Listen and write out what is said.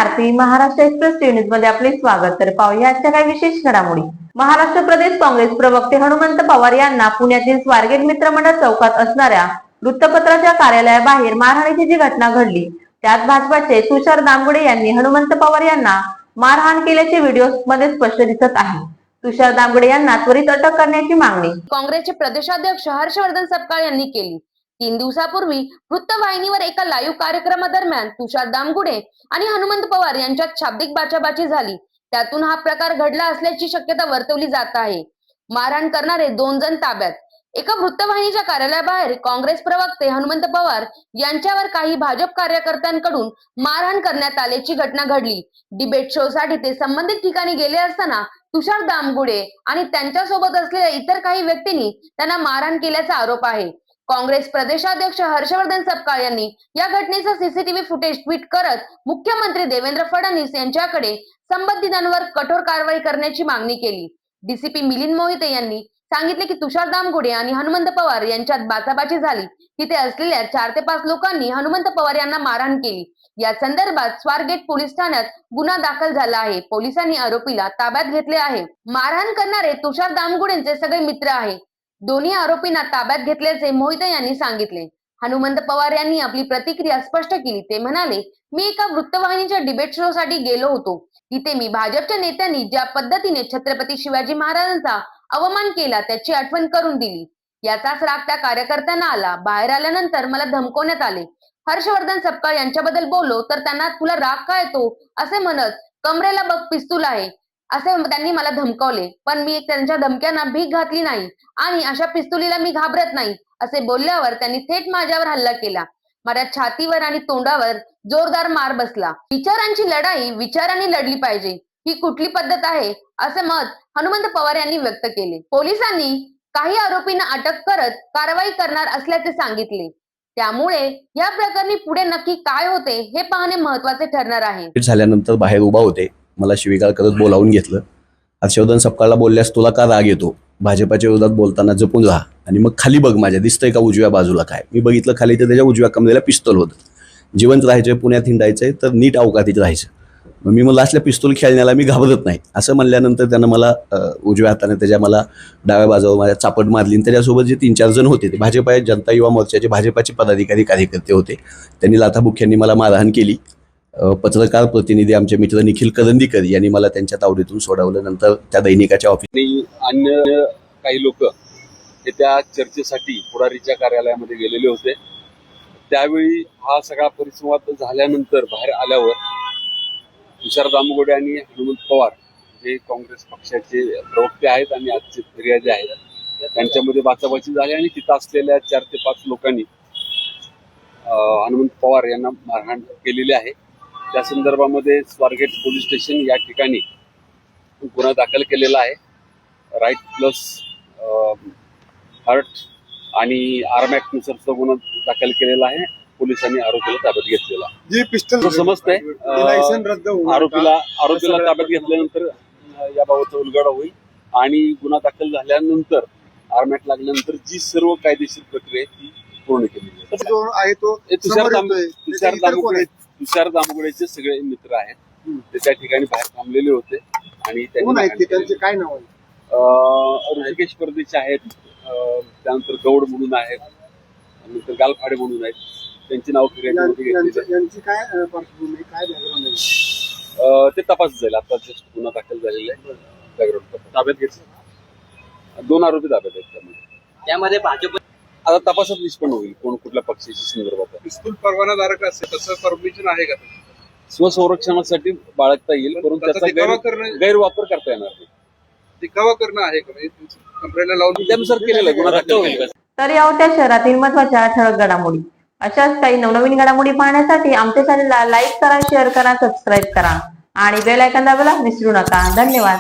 आरती Maharashtra express news मध्ये आपले स्वागत। तर पाहूया आजच्या काही विशेष घडामोडी। महाराष्ट्र प्रदेश काँग्रेस प्रवक्ते हनुमंत पवार यांना पुण्यातील स्वारगेट मित्रमंडळ चौकात असणाऱ्या वृत्तपत्राच्या कार्यालयाबाहेर मारहाणीची जी घटना घडली, त्यात भाजपाचे तुषार दामगुडे यांनी हनुमंत पवार यांना मारहाण केल्याचे व्हिडिओ मध्ये स्पष्ट दिसत आहे। तुषार दामगुडे यांना त्वरित अटक करण्याची मागणी काँग्रेसचे प्रदेशाध्यक्ष हर्षवर्धन सपकाळ यांनी केली। 3 दिवसापूर्वी वृत्तवाहिनीवर एका लाईव्ह कार्यक्रमादरम्यान तुषार दामगुडे आणि हनुमंत पवार यांच्यात शाब्दिक बाचाबाची झाली। त्यातून हा प्रकार घडला असल्याची शक्यता वर्तवली जात आहे। मारहाण करणारे 2 जण ताब्यात। एका वृत्तवाहिनीच्या कार्यालयाबाहेर काँग्रेस प्रवक्ते हनुमंत पवार यांच्यावर काही भाजप कार्यकर्त्यांकडून मारहाण करण्यात आल्याची घटना घडली। डिबेट शो साठी ते संबंधित ठिकाणी गेले असताना तुषार दामगुडे आणि त्यांच्यासोबत असलेल्या इतर काही व्यक्तींनी त्यांना मारहाण केल्याचा आरोप आहे। काँग्रेस प्रदेशाध्यक्ष हर्षवर्धन सपकाळ यांनी या घटनेचा सीसीटीव्ही फुटेज ट्विट करत मुख्यमंत्री देवेंद्र फडणवीस यांच्याकडे संबंधितांवर कठोर कारवाई करण्याची मागणी केली। डीसीपी मिलिंद मोहिते यांनी सांगितले की तुषार दामगुडे आणि हनुमंत पवार यांच्यात बाचाबाची झाली। तिथे असलेल्या 4 ते 5 लोकांनी हनुमंत पवार यांना मारहाण केली। या संदर्भात स्वारगेट पोलीस ठाण्यात गुन्हा दाखल झाला आहे। पोलिसांनी आरोपीला ताब्यात घेतले आहे। मारहाण करणारे तुषार दामगुडेंचे सगळे मित्र आहे। दोन्ही आरोपींना ताब्यात घेतल्याचे मोहिते यांनी सांगितले। हनुमंत पवार यांनी आपली प्रतिक्रिया स्पष्ट केली। ते म्हणाले, मी एका वृत्तवाहिनीच्या डिबेट शो साठी गेलो होतो। तिथे मी भाजपच्या नेत्यांनी ज्या पद्धतीने छत्रपती शिवाजी महाराजांचा अवमान केला त्याची आठवण करून दिली। याचाच राग त्या कार्यकर्त्यांना आला। बाहेर आल्यानंतर मला धमकवण्यात आले। हर्षवर्धन सपकाळ यांच्याबद्दल बोललो तर त्यांना तुला राग का येतो असे म्हणत कमरेला बघ पिस्तूल आहे असे त्यांनी मला धमकावले, पण मी त्यांच्या धमक्यांना भीक घातली नाही आणि अशा पिस्तुलीला मी घाबरत नाही असे बोलल्यावर त्यांनी थेट माझ्यावर हल्ला केला। माझ्या छातीवर आणि तोंडावर जोरदार मार बसला। विचारांची लढाई विचारांनी लढली पाहिजे, ही कुठली पद्धत आहे असे मत हनुमंत पवार यांनी व्यक्त केले। पोलिसांनी काही आरोपींना अटक करत कारवाई करणार असल्याचे सांगितले। त्यामुळे या प्रकरणी पुढे नक्की काय होते हे पाहणे महत्त्वाचे ठरणार आहे। झाल्यानंतर बाहेर उभा होते, मला शिवीगाळ करत बोलावून घेतलं। हर्षवर्धन सपकाळला बोलल्यास तुला का राग येतो, भाजपाच्या विरोधात बोलताना जपून राहा आणि मग खाली बघ माझ्या दिसतंय का उजव्या बाजूला काय। मी बघितलं खाली तर त्याच्या उजव्या कमरेला पिस्तूल होतं। जिवंत राहायचंय, पुण्यात हिंडायचंय तर नीट अवकातीत राहायचं। मग मी म्हणलं असल्या पिस्तूल खेळण्याला मी घाबरत नाही असं म्हणल्यानंतर त्यानं मला उजव्या हाताने त्याच्या मला डाव्या बाजूवर माझ्या चापट मारली। त्याच्यासोबत जे 3-4 जण होते ते भाजपा जनता युवा मोर्चाचे भाजपाचे पदाधिकारी कार्यकर्ते होते। त्यांनी लाथाबुक्क्यांनी मला मारहाण केली। पत्रकार प्रतिनिधी आमचे मित्र निखिल करंदीकर यांनी मला त्यांच्या तावडीतून सोडवलं। नंतर त्या दैनिकाच्या ऑफिसने अन्य काही लोक हे त्या चर्चेसाठी पुढारीच्या कार्यालयामध्ये गेलेले होते। त्यावेळी हा सगळा परिसंवाद झाल्यानंतर बाहेर आल्यावर तुषार दामगुडे आणि हनुमंत पवार जे काँग्रेस पक्षाचे प्रवक्ते आहेत आणि आजचे फिर्यादी आहेत त्यांच्यामध्ये बाचाबाची झाली आणि तिथं असलेल्या 4 ते 5 लोकांनी हनुमंत पवार यांना मारहाण केलेली आहे। त्या संदर्भामध्ये स्वारगेट पोलीस स्टेशन या ठिकाणी गुन्हा दाखल केलेला आहे। राईट प्लस हर्ट आणि आर्म ऍक्ट नुसारचा गुन्हा दाखल केलेला आहे। पोलिसांनी आरोपीला ताब्यात घेतलेला जी पिस्टल समजतंय आरोपीला ताब्यात घेतल्यानंतर याबाबतचा उलगडा होईल आणि गुन्हा दाखल झाल्यानंतर आर्म ऍक्ट लागल्यानंतर जी सर्व कायदेशीर प्रक्रिया ती पूर्ण केली आहे। तो तुषार दामगुडेचे सगळे मित्र आहेत ते त्या ठिकाणी बाहेर थांबलेले होते आणि त्यांचे काय नाव आहे? ऋषिकेश परदेशी आहेत, त्यानंतर गौड म्हणून आहेत, नंतर गालफाडे म्हणून आहेत। त्यांची नाव फिर्यादीमध्ये घेतली। काय पार्श्वभूमी काय बॅकग्राऊंड आहे ते तपास झाले। आता जस्ट गुन्हा दाखल झालेला आहे। बॅकग्राऊंड ताब्यात घेतलं 2 आरोपी ताब्यात आहेत। त्यामध्ये भाजप आता तपासात निष्पन्न होईल कोण कुठल्या पक्षाच्या संदर्भात। पिस्तूल परवानाधारक असेल तसं परमिशन आहे का? स्वसंरक्षणासाठी बाळगता येईल, परंतु त्याचा गैरवापर करता येणार नाही। दिखावा करणं आहे का? कमरेला लावून त्यानुसार केलेला गुन्हा दाखल होईल। तर या होत्या शहरातील महत्त्वाच्या ठळक घडामोडी। अशाच काही नवनवीन घडामोडी पाहण्यासाठी आमच्या चॅनलला लाईक करा, शेअर करा, सबस्क्राईब करा आणि बेल आयकॉन दाबायला विसरू नका। धन्यवाद।